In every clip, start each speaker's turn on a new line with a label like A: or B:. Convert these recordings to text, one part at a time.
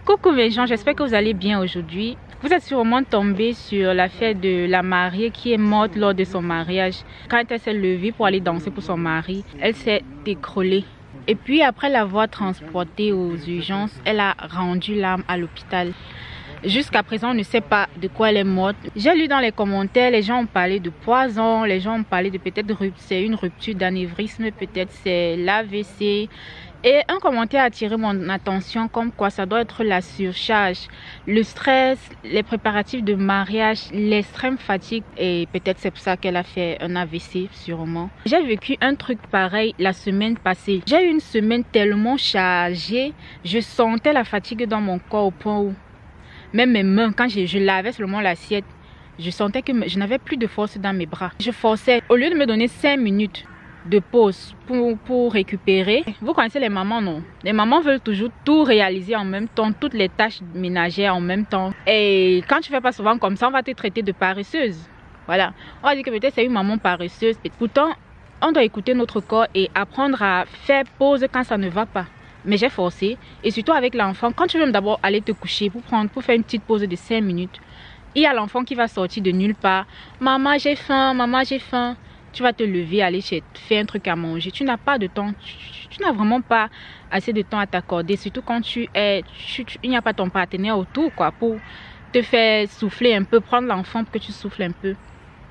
A: Coucou mes gens, j'espère que vous allez bien aujourd'hui. Vous êtes sûrement tombé sur l'affaire de la mariée qui est morte lors de son mariage. Quand elle s'est levée pour aller danser pour son mari, elle s'est écroulée. Et puis après l'avoir transportée aux urgences, elle a rendu l'âme à l'hôpital. Jusqu'à présent, on ne sait pas de quoi elle est morte. J'ai lu dans les commentaires, les gens ont parlé de poison, les gens ont parlé de peut-être c'est une rupture d'anévrisme, peut-être c'est l'AVC. Et un commentaire a attiré mon attention comme quoi ça doit être la surcharge, le stress, les préparatifs de mariage, l'extrême fatigue et peut-être c'est pour ça qu'elle a fait un AVC sûrement. J'ai vécu un truc pareil la semaine passée. J'ai eu une semaine tellement chargée, je sentais la fatigue dans mon corps au point où même mes mains, quand je lavais seulement l'assiette, je sentais que je n'avais plus de force dans mes bras. Je forçais, au lieu de me donner 5 minutes de pause pour récupérer. Vous connaissez les mamans, non? Les mamans veulent toujours tout réaliser en même temps, toutes les tâches ménagères en même temps. Et quand tu fais pas souvent comme ça, on va te traiter de paresseuse. Voilà. On va dire que peut-être c'est une maman paresseuse. Pourtant, on doit écouter notre corps et apprendre à faire pause quand ça ne va pas. Mais j'ai forcé. Et surtout avec l'enfant, quand tu veux d'abord aller te coucher pour faire une petite pause de 5 minutes, il y a l'enfant qui va sortir de nulle part. Maman, j'ai faim, maman, j'ai faim. Tu vas te lever, aller faire un truc à manger. Tu n'as pas de temps. Tu n'as vraiment pas assez de temps à t'accorder. Surtout quand il n'y a pas ton partenaire autour, quoi, pour te faire souffler un peu, prendre l'enfant pour que tu souffles un peu.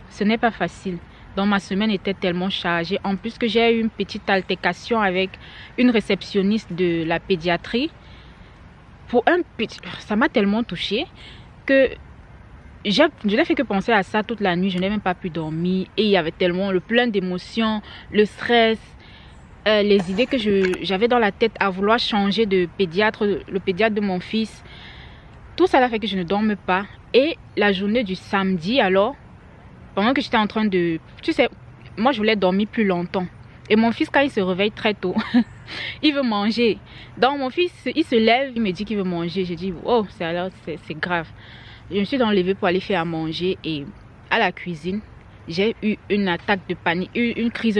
A: Ce n'est pas facile. Donc ma semaine était tellement chargée. En plus que j'ai eu une petite altercation avec une réceptionniste de la pédiatrie. Ça m'a tellement touchée que je n'ai fait que penser à ça toute la nuit. Je n'ai même pas pu dormir. Et il y avait tellement le plein d'émotions, le stress, les idées que j'avais dans la tête à vouloir changer de pédiatre, le pédiatre de mon fils. Tout ça a fait que je ne dorme pas. Et la journée du samedi, alors, pendant que j'étais en train de... Tu sais, moi je voulais dormir plus longtemps. Et mon fils, quand il se réveille très tôt, il veut manger. Donc mon fils, il se lève, il me dit qu'il veut manger. Je dis, oh, c'est grave. Je me suis donc levée pour aller faire à manger et à la cuisine, j'ai eu une attaque de panique, une crise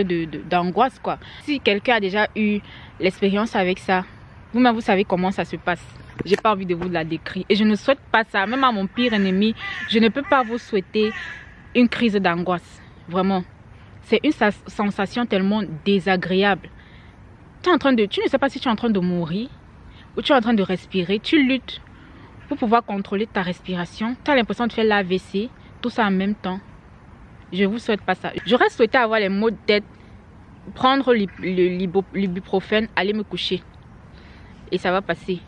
A: d'angoisse quoi. Si quelqu'un a déjà eu l'expérience avec ça, vous-même vous savez comment ça se passe. J'ai pas envie de vous la décrire et je ne souhaite pas ça. Même à mon pire ennemi, je ne peux pas vous souhaiter une crise d'angoisse. Vraiment, c'est une sensation tellement désagréable. Tu ne sais pas si tu es en train de mourir ou tu es en train de respirer. Tu luttes pour pouvoir contrôler ta respiration. Tu as l'impression de faire l'AVC, tout ça en même temps. Je vous souhaite pas ça. J'aurais souhaité avoir les maux de tête, prendre l'ibuprofène, aller me coucher. Et ça va passer.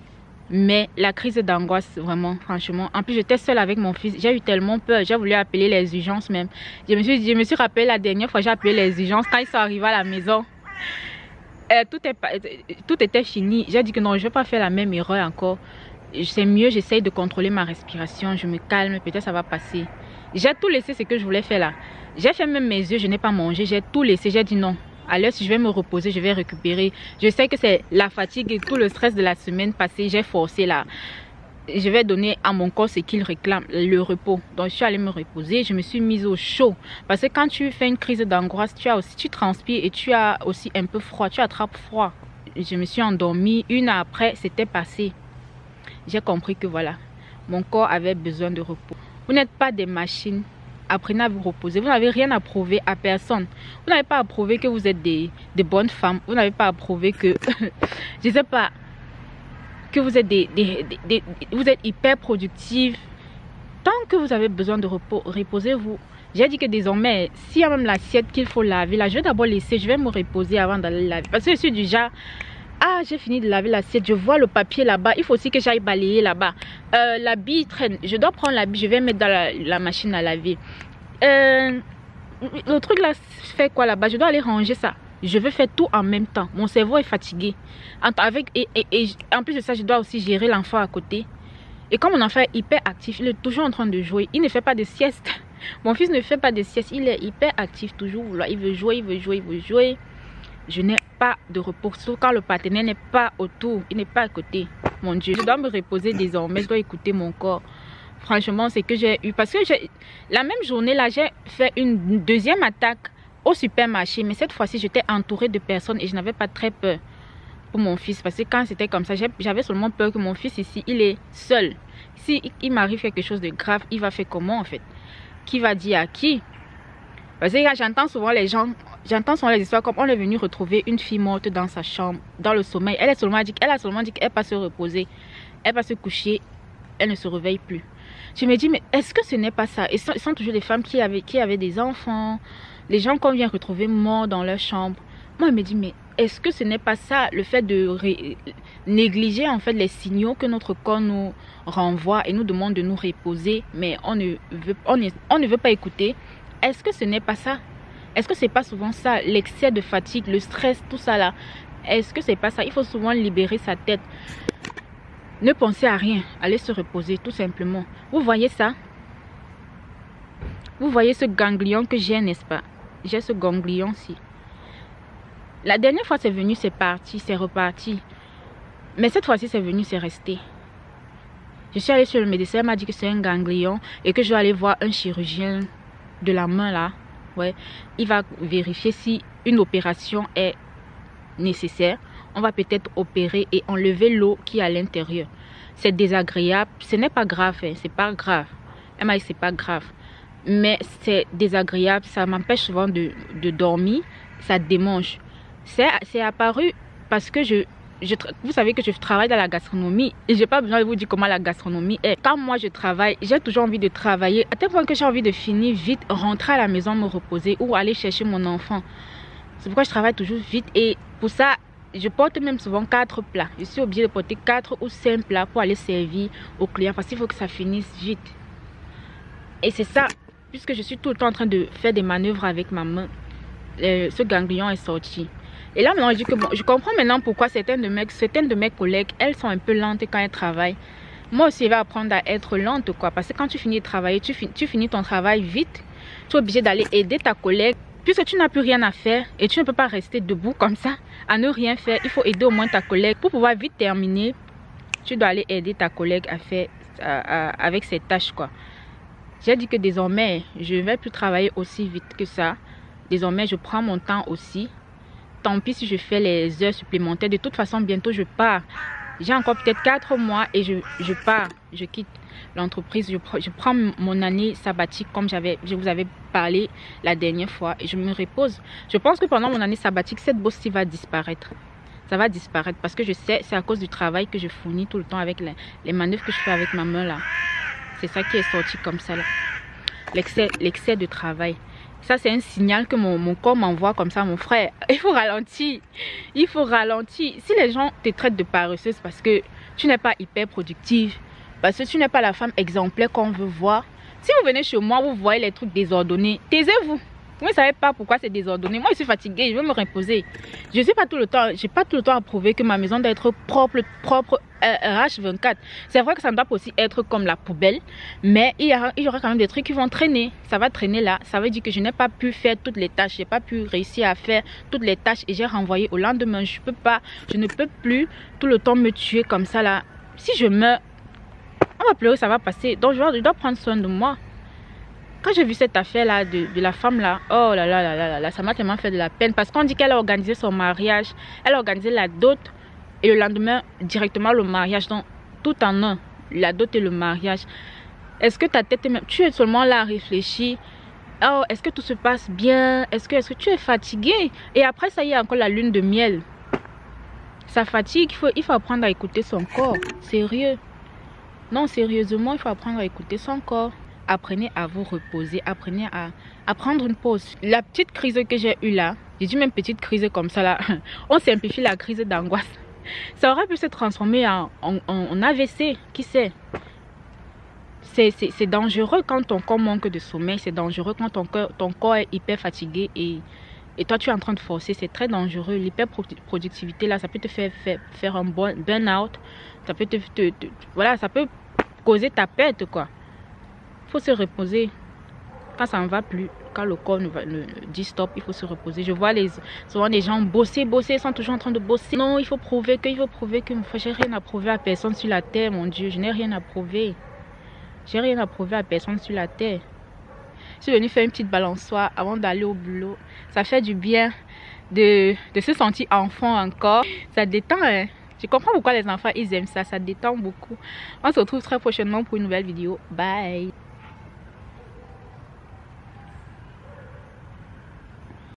A: Mais la crise d'angoisse, vraiment, franchement. En plus, j'étais seule avec mon fils. J'ai eu tellement peur. J'ai voulu appeler les urgences même. Je me suis rappelé la dernière fois, j'ai appelé les urgences. Quand ils sont arrivés à la maison, tout était fini. J'ai dit que non, je ne vais pas faire la même erreur encore. C'est mieux, j'essaye de contrôler ma respiration, je me calme, peut-être ça va passer. J'ai tout laissé ce que je voulais faire là. J'ai fait même mes yeux, je n'ai pas mangé, j'ai tout laissé, j'ai dit non. À l'heure, si je vais me reposer, je vais récupérer. Je sais que c'est la fatigue et tout le stress de la semaine passée, j'ai forcé là. Je vais donner à mon corps ce qu'il réclame, le repos. Donc je suis allée me reposer, je me suis mise au chaud. Parce que quand tu fais une crise d'angoisse, tu transpires et tu as aussi un peu froid, tu attrapes froid. Je me suis endormie, une heure après, c'était passé. J'ai compris que voilà, mon corps avait besoin de repos. Vous n'êtes pas des machines. Apprenez à vous reposer. Vous n'avez rien à prouver à personne. Vous n'avez pas à prouver que vous êtes des bonnes femmes. Vous n'avez pas à prouver que, je ne sais pas, que vous êtes vous êtes hyper productive. Tant que vous avez besoin de repos, reposez-vous. J'ai dit que désormais, s'il y a même l'assiette qu'il faut laver, là, je vais d'abord laisser, je vais me reposer avant d'aller laver. Parce que je suis du genre... Ah, j'ai fini de laver l'assiette, je vois le papier là-bas, il faut aussi que j'aille balayer là-bas. La bille traîne, je dois prendre la bille, je vais mettre dans la machine à laver. Le truc là fait quoi là-bas, je dois aller ranger ça. Je veux faire tout en même temps, mon cerveau est fatigué. Et en plus de ça, je dois aussi gérer l'enfant à côté. Et comme mon enfant est hyper actif, il est toujours en train de jouer, il ne fait pas de sieste. Mon fils ne fait pas de sieste, il est hyper actif toujours, il veut jouer, il veut jouer, il veut jouer. Je n'ai pas de repos, sauf quand le partenaire n'est pas autour, il n'est pas à côté. Mon Dieu, je dois me reposer désormais, je dois écouter mon corps. Franchement, c'est que j'ai eu, parce que la même journée là, j'ai fait une deuxième attaque au supermarché, mais cette fois-ci, j'étais entourée de personnes et je n'avais pas très peur. pour mon fils. Parce que quand c'était comme ça, j'avais seulement peur que mon fils ici, il est seul. Si il m'arrive quelque chose de grave, il va faire comment en fait? Qui va dire à qui? Parce que j'entends souvent les gens, j'entends souvent les histoires comme on est venu retrouver une fille morte dans sa chambre, dans le sommeil. Elle a seulement dit qu'elle va se reposer, elle va se coucher, elle ne se réveille plus. Je me dis, mais est-ce que ce n'est pas ça? Et ce sont toujours des femmes qui avaient des enfants, les gens qu'on vient retrouver morts dans leur chambre. Moi, je me dis, mais est-ce que ce n'est pas ça, le fait de négliger en fait les signaux que notre corps nous renvoie et nous demande de nous reposer, mais on ne veut pas écouter? Est-ce que ce n'est pas ça? Est-ce que c'est pas souvent ça, l'excès de fatigue, le stress, tout ça là? Est-ce que c'est pas ça? Il faut souvent libérer sa tête. Ne pensez à rien, allez se reposer tout simplement. Vous voyez ça? Vous voyez ce ganglion que j'ai, n'est-ce pas? J'ai ce ganglion-ci. La dernière fois c'est venu, c'est parti, c'est reparti. Mais cette fois-ci c'est venu, c'est resté. Je suis allée chez le médecin, il m'a dit que c'est un ganglion et que je vais aller voir un chirurgien de la main là. Ouais. Il va vérifier si une opération est nécessaire. On va peut-être opérer et enlever l'eau qui est à l'intérieur. C'est désagréable. Ce n'est pas grave, hein. C'est pas grave. Elle m'a dit c'est pas grave. Mais c'est désagréable. Ça m'empêche souvent de dormir. Ça démange. C'est apparu parce que vous savez que je travaille dans la gastronomie et j'ai pas besoin de vous dire comment la gastronomie est. Quand moi je travaille, j'ai toujours envie de travailler à tel point que j'ai envie de finir vite, rentrer à la maison, me reposer ou aller chercher mon enfant. C'est pourquoi je travaille toujours vite et pour ça, je porte même souvent 4 plats. Je suis obligée de porter 4 ou 5 plats pour aller servir aux clients parce qu'il faut que ça finisse vite. Et c'est ça, puisque je suis tout le temps en train de faire des manœuvres avec ma main, ce ganglion est sorti. Et là maintenant, je dis que bon, je comprends maintenant pourquoi certaines de mes collègues, elles sont un peu lentes quand elles travaillent. Moi aussi, je vais apprendre à être lente, quoi. Parce que quand tu finis de travailler, tu finis ton travail vite. Tu es obligé d'aller aider ta collègue. Puisque tu n'as plus rien à faire et tu ne peux pas rester debout comme ça, à ne rien faire, il faut aider au moins ta collègue. Pour pouvoir vite terminer, tu dois aller aider ta collègue à faire avec ses tâches, quoi. J'ai dit que désormais, je ne vais plus travailler aussi vite que ça. Désormais, je prends mon temps aussi. Tant pis si je fais les heures supplémentaires. De toute façon, bientôt, je pars. J'ai encore peut-être 4 mois et je pars. Je quitte l'entreprise. Je prends mon année sabbatique comme je vous avais parlé la dernière fois. Et je me repose. Je pense que pendant mon année sabbatique, cette bosse-ci va disparaître. Ça va disparaître parce que je sais, c'est à cause du travail que je fournis tout le temps avec les manœuvres que je fais avec ma main là. C'est ça qui est sorti comme ça là. L'excès de travail. Ça, c'est un signal que mon corps m'envoie comme ça, mon frère. Il faut ralentir. Il faut ralentir. Si les gens te traitent de paresseuse parce que tu n'es pas hyper productive, parce que tu n'es pas la femme exemplaire qu'on veut voir. Si vous venez chez moi, vous voyez les trucs désordonnés, taisez-vous. Vous ne savez pas pourquoi c'est désordonné. Moi, je suis fatiguée, je veux me reposer. Je ne suis pas tout le temps, j'ai pas tout le temps à prouver que ma maison doit être propre RH24. C'est vrai que ça ne doit pas aussi être comme la poubelle, mais il y aura quand même des trucs qui vont traîner. Ça va traîner là. Ça veut dire que je n'ai pas pu faire toutes les tâches. Je n'ai pas pu réussir à faire toutes les tâches et j'ai renvoyé au lendemain. Je ne peux plus tout le temps me tuer comme ça là. Si je meurs, on va pleurer, ça va passer. Donc je dois prendre soin de moi. Quand j'ai vu cette affaire là de la femme là, oh là là là là là, ça m'a tellement fait de la peine parce qu'on dit qu'elle a organisé son mariage, elle a organisé la dot et le lendemain directement le mariage, donc tout en un, la dot et le mariage. Est-ce que ta tête est même, tu es seulement là à réfléchir, oh est-ce que tout se passe bien, est-ce que tu es fatigué et après ça y est encore la lune de miel. Ça fatigue, il faut apprendre à écouter son corps, sérieux. Non, sérieusement, il faut apprendre à écouter son corps. Apprenez à vous reposer, apprenez à prendre une pause. La petite crise que j'ai eue là, j'ai dit même petite crise comme ça là, on simplifie la crise d'angoisse. Ça aurait pu se transformer en AVC, qui sait. C'est dangereux quand ton corps manque de sommeil, c'est dangereux quand ton corps est hyper fatigué et toi tu es en train de forcer, c'est très dangereux. L'hyperproductivité là, ça peut te faire un burn-out, ça peut voilà, ça peut causer ta perte quoi. Il faut se reposer quand ça ne va plus, quand le corps ne dit stop, il faut se reposer. Je vois souvent les gens bosser, ils sont toujours en train de bosser. Non, il faut prouver que j'ai rien à prouver à personne sur la terre, mon Dieu, je n'ai rien à prouver. J'ai rien à prouver à personne sur la terre. Je suis venue faire une petite balançoire avant d'aller au boulot. Ça fait du bien de se sentir enfant encore. Ça détend, hein. Je comprends pourquoi les enfants ils aiment ça, ça détend beaucoup. On se retrouve très prochainement pour une nouvelle vidéo. Bye!